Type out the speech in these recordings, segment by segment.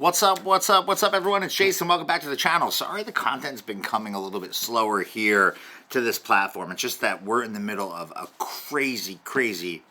What's up, what's up, what's up everyone? It's Jason, welcome back to the channel. Sorry the content's been coming a little bit slower here to this platform. It's just that we're in the middle of a crazy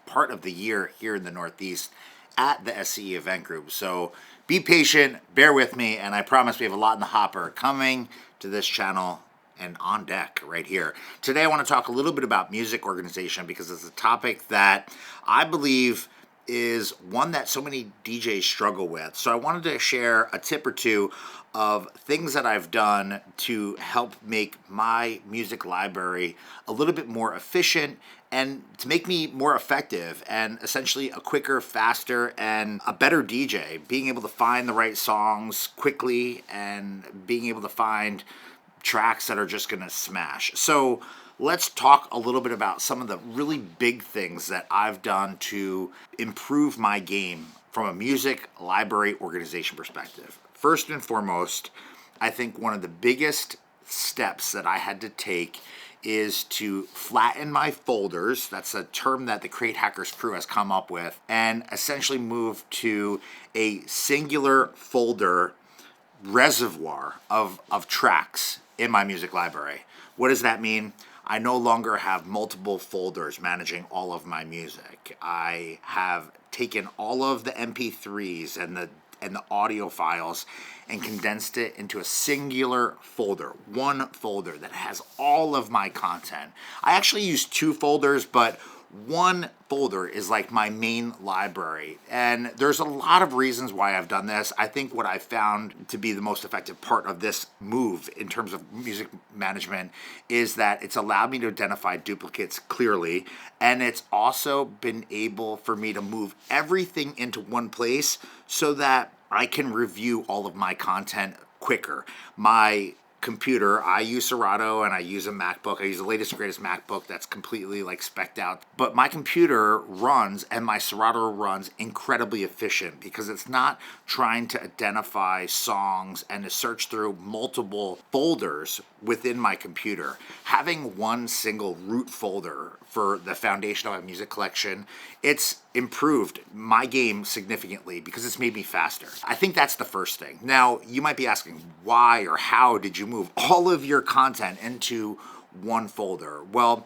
part of the year here in the Northeast at the SCE event group. So be patient, bear with me, and I promise we have a lot in the hopper coming to this channel and on deck right here. Today I want to talk a little bit about music organization because it's a topic that I believe is one that so many DJs struggle with. So I wanted to share a tip or two of things that I've done to help make my music library a little bit more efficient and to make me more effective and essentially a quicker, faster, and a better DJ. Being able to find the right songs quickly and being able to find tracks that are just gonna smash. So let's talk a little bit about some of the really big things that I've done to improve my game from a music library organization perspective. First and foremost, I think one of the biggest steps that I had to take is to flatten my folders. That's a term that the Crate Hackers crew has come up with, and essentially move to a singular folder reservoir of tracks in my music library. What does that mean? I no longer have multiple folders managing all of my music. I have taken all of the MP3s and the audio files and condensed it into a singular folder, one folder that has all of my content. I actually use two folders, but one folder is like my main library, and there's a lot of reasons why I've done this. I think what I found to be the most effective part of this move in terms of music management is that it's allowed me to identify duplicates clearly, and it's also been able for me to move everything into one place so that I can review all of my content quicker. My computer, I use Serato and I use a MacBook. I use the latest and greatest MacBook that's completely like spec'd out. But my computer runs and my Serato runs incredibly efficient because it's not trying to identify songs and to search through multiple folders within my computer. Having one single root folder for the foundation of my music collection, it's improved my game significantly because it's made me faster. I think that's the first thing. Now, you might be asking, why or how did you move all of your content into one folder? Well,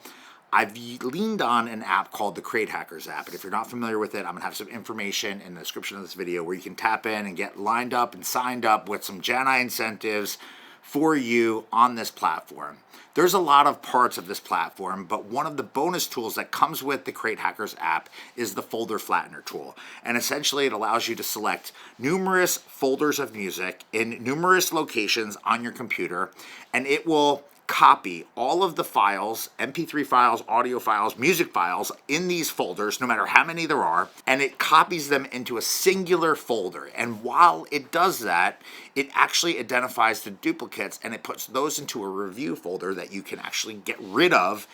I've leaned on an app called the Crate Hackers app, and if you're not familiar with it, I'm gonna have some information in the description of this video where you can tap in and get lined up and signed up with some Jani incentives for you on this platform. There's a lot of parts of this platform, but one of the bonus tools that comes with the Crate Hackers app is the folder flattener tool. And essentially it allows you to select numerous folders of music in numerous locations on your computer, and it will copy all of the files, MP3 files, audio files, music files in these folders, no matter how many there are, and it copies them into a singular folder. And while it does that, it actually identifies the duplicates and it puts those into a review folder that you can actually get rid of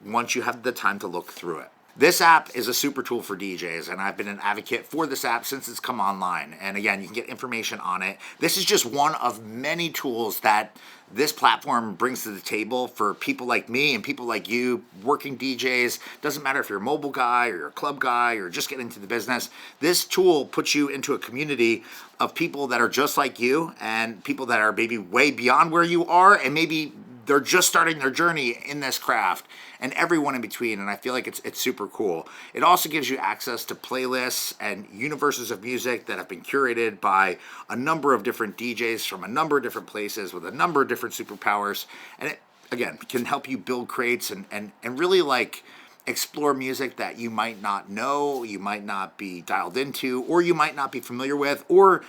once you have the time to look through it. This app is a super tool for DJs, and I've been an advocate for this app since it's come online. And again, you can get information on it. This is just one of many tools that this platform brings to the table for people like me and people like you, working DJs. Doesn't matter if you're a mobile guy or you're a club guy or just getting into the business. This tool puts you into a community of people that are just like you and people that are maybe way beyond where you are, and maybe they're just starting their journey in this craft, and everyone in between. And I feel like it's super cool. It also gives you access to playlists and universes of music that have been curated by a number of different DJs from a number of different places with a number of different superpowers. And it, again, can help you build crates and really like explore music that you might not know, you might not be dialed into, or you might not be familiar with, or,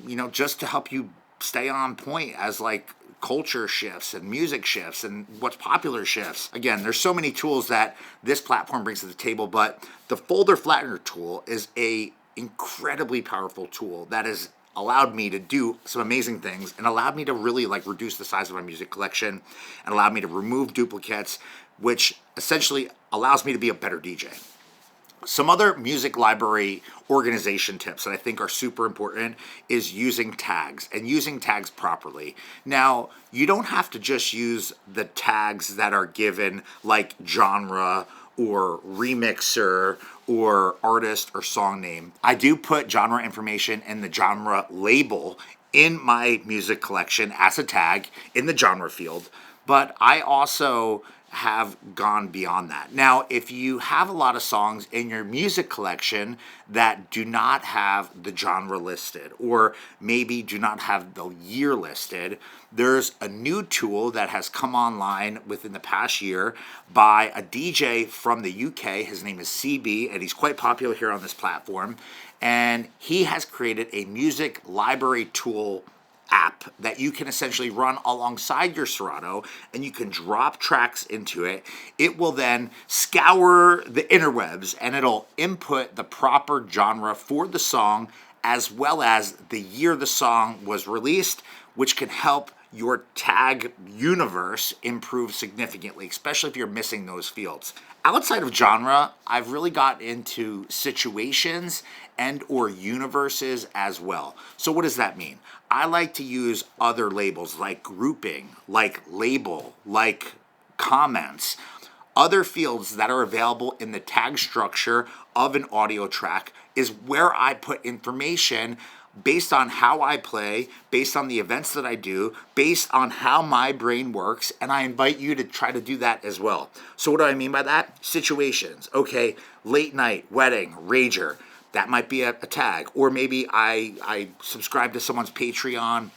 you know, just to help you stay on point as like culture shifts and music shifts and what's popular shifts. Again, there's so many tools that this platform brings to the table, but the folder flattener tool is a incredibly powerful tool that has allowed me to do some amazing things and allowed me to really like reduce the size of my music collection and allowed me to remove duplicates, which essentially allows me to be a better DJ. Some other music library organization tips that I think are super important is using tags and using tags properly. Now, you don't have to just use the tags that are given like genre or remixer or artist or song name. I do put genre information in the genre label in my music collection as a tag in the genre field, but I also have gone beyond that. Now, if you have a lot of songs in your music collection that do not have the genre listed, or maybe do not have the year listed, there's a new tool that has come online within the past year by a DJ from the UK. His name is CB, and he's quite popular here on this platform. And he has created a music library tool app that you can essentially run alongside your Serato, and you can drop tracks into it. It will then scour the interwebs, and it'll input the proper genre for the song as well as the year the song was released, which can help your tag universe improve significantly, especially if you're missing those fields. Outside of genre, I've really got into situations and or universes as well. So what does that mean? I like to use other labels like grouping, like label, like comments, other fields that are available in the tag structure of an audio track is where I put information based on how I play, based on the events that I do, based on how my brain works, and I invite you to try to do that as well. So what do I mean by that? Situations. Okay, late night, wedding, rager. That might be a tag. Or maybe I subscribe to someone's Patreon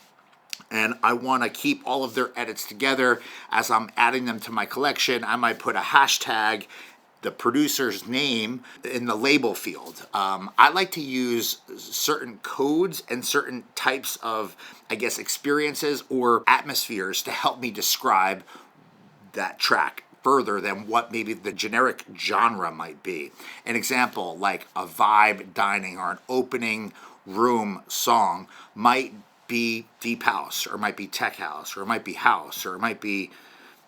and I want to keep all of their edits together as I'm adding them to my collection. I might put a hashtag, the producer's name, in the label field. I like to use certain codes and certain types of, experiences or atmospheres to help me describe that track further than what maybe the generic genre might be. An example, like a vibe dining or an opening room song might be deep house, or might be tech house, or it might be house, or it might be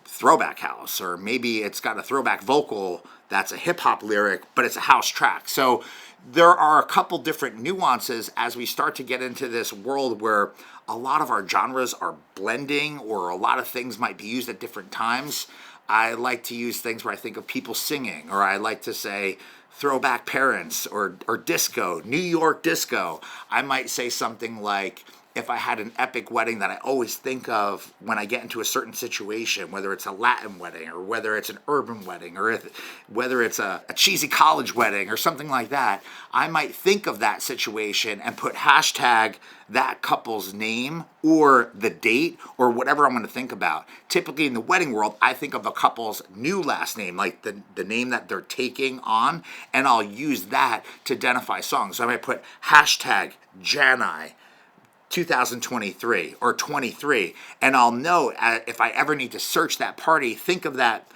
throwback house, or maybe it's got a throwback vocal that's a hip hop lyric, but it's a house track. So there are a couple different nuances as we start to get into this world where a lot of our genres are blending, or a lot of things might be used at different times. I like to use things where I think of people singing, or I like to say throwback parents, or disco, New York disco. I might say something like, if I had an epic wedding that I always think of when I get into a certain situation, whether it's a Latin wedding, or whether it's an urban wedding, or whether it's a cheesy college wedding or something like that, I might think of that situation and put hashtag that couple's name or the date or whatever I'm going to think about. Typically in the wedding world, I think of a couple's new last name, like the name that they're taking on, and I'll use that to identify songs. So I might put hashtag Jani 2023 or 23, and I'll know if I ever need to search that party, think of that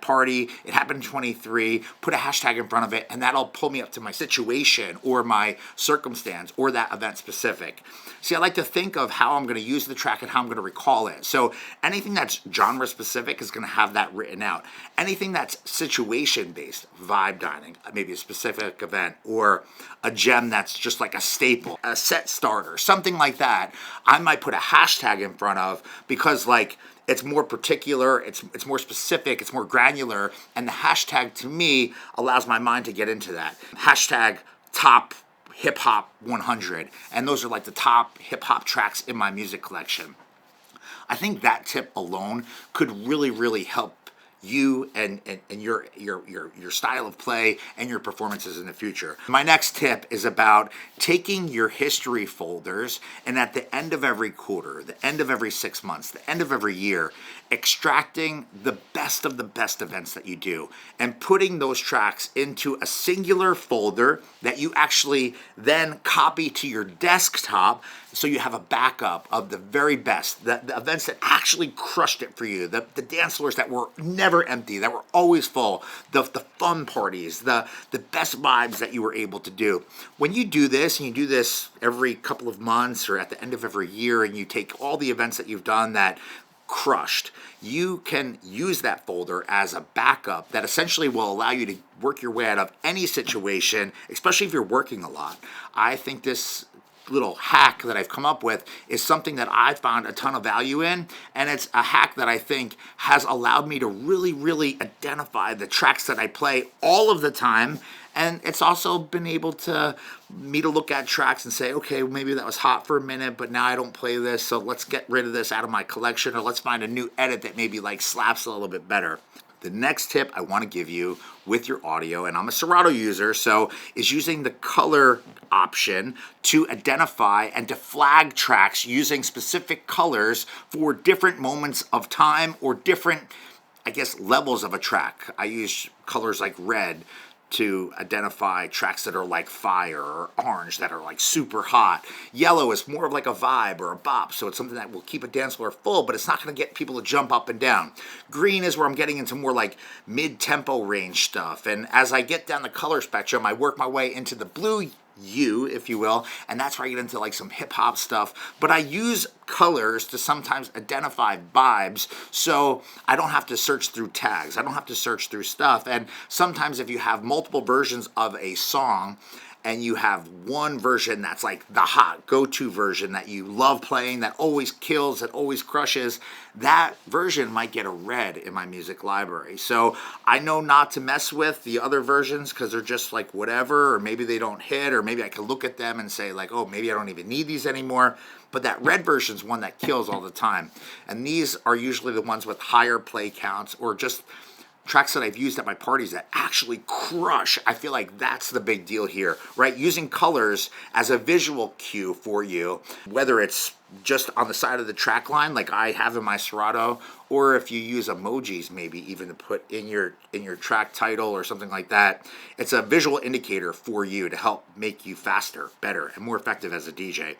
party, it happened in 23, put a hashtag in front of it, and that'll pull me up to my situation or my circumstance or that event specific. See, I like to think of how I'm going to use the track and how I'm going to recall it. So anything that's genre specific is going to have that written out. Anything that's situation based, vibe dining, maybe a specific event, or a gem that's just like a staple, a set starter, something like that, I might put a hashtag in front of, because like it's more particular, it's more specific, it's more granular, and the hashtag to me allows my mind to get into that. Hashtag top hip hop 100, and those are like the top hip hop tracks in my music collection. I think that tip alone could really, really help you and your style of play and your performances in the future. My next tip is about taking your history folders, and at the end of every quarter, the end of every 6 months, the end of every year, extracting the best of the best events that you do and putting those tracks into a singular folder that you actually then copy to your desktop, so you have a backup of the very best, the events that actually crushed it for you, the dance floors that were never empty, that were always full, the fun parties, the best vibes that you were able to do. When you do this, and you do this every couple of months or at the end of every year, and you take all the events that you've done that crushed, you can use that folder as a backup that essentially will allow you to work your way out of any situation, especially if you're working a lot. I think this little hack that I've come up with is something that I found a ton of value in, and it's a hack that I think has allowed me to really, really identify the tracks that I play all of the time And it's also been able to me to look at tracks and say, okay, maybe that was hot for a minute, but now I don't play this, so let's get rid of this out of my collection, or let's find a new edit that maybe like slaps a little bit better. The next tip I want to give you with your audio, and I'm a Serato user, so is using the color option to identify and to flag tracks using specific colors for different moments of time or different, I guess, levels of a track. I use colors like red to identify tracks that are like fire, or orange that are like super hot. Yellow is more of like a vibe or a bop, so it's something that will keep a dance floor full, but it's not going to get people to jump up and down. Green is where I'm getting into more like mid-tempo range stuff, and as I get down the color spectrum, I work my way into the blue if you will, and that's where I get into like some hip-hop stuff. But I use colors to sometimes identify vibes, so I don't have to search through tags, I don't have to search through stuff. And sometimes if you have multiple versions of a song and you have one version that's like the hot go-to version that you love playing, that always kills, that always crushes, that version might get a red in my music library. So I know not to mess with the other versions because they're just like whatever, or maybe they don't hit, or maybe I can look at them and say like, oh, maybe I don't even need these anymore. But that red version is one that kills all the time. And these are usually the ones with higher play counts, or just tracks that I've used at my parties that actually crush. I feel like that's the big deal here, right? Using colors as a visual cue for you, whether it's just on the side of the track line like I have in my Serato, or if you use emojis maybe even to put in your track title or something like that. It's a visual indicator for you to help make you faster, better, and more effective as a DJ.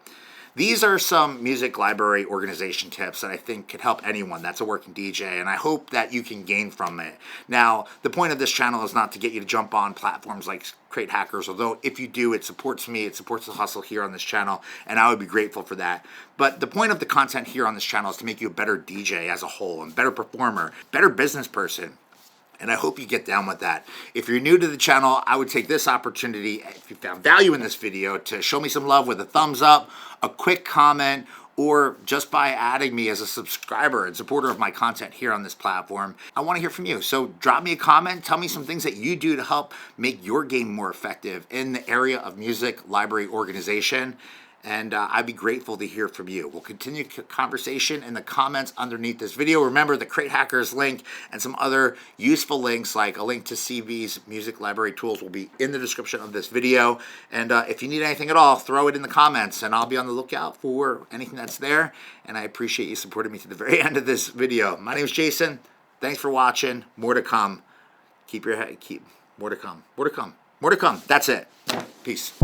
These are some music library organization tips that I think could help anyone that's a working DJ, and I hope that you can gain from it. Now, the point of this channel is not to get you to jump on platforms like Crate Hackers, although if you do, it supports me, it supports the hustle here on this channel, and I would be grateful for that. But the point of the content here on this channel is to make you a better DJ as a whole, and better performer, better business person. And I hope you get down with that. If you're new to the channel, I would take this opportunity, if you found value in this video, to show me some love with a thumbs up, a quick comment, or just by adding me as a subscriber and supporter of my content here on this platform. I want to hear from you. So drop me a comment, tell me some things that you do to help make your game more effective in the area of music library organization. And I'd be grateful to hear from you. We'll continue conversation in the comments underneath this video. Remember, the Crate Hackers link and some other useful links, like a link to CV's music library tools, will be in the description of this video. And if you need anything at all, throw it in the comments, and I'll be on the lookout for anything that's there. And I appreciate you supporting me to the very end of this video. My name is Jason. Thanks for watching. More to come. Keep your head. More to come. More to come. More to come. That's it. Peace.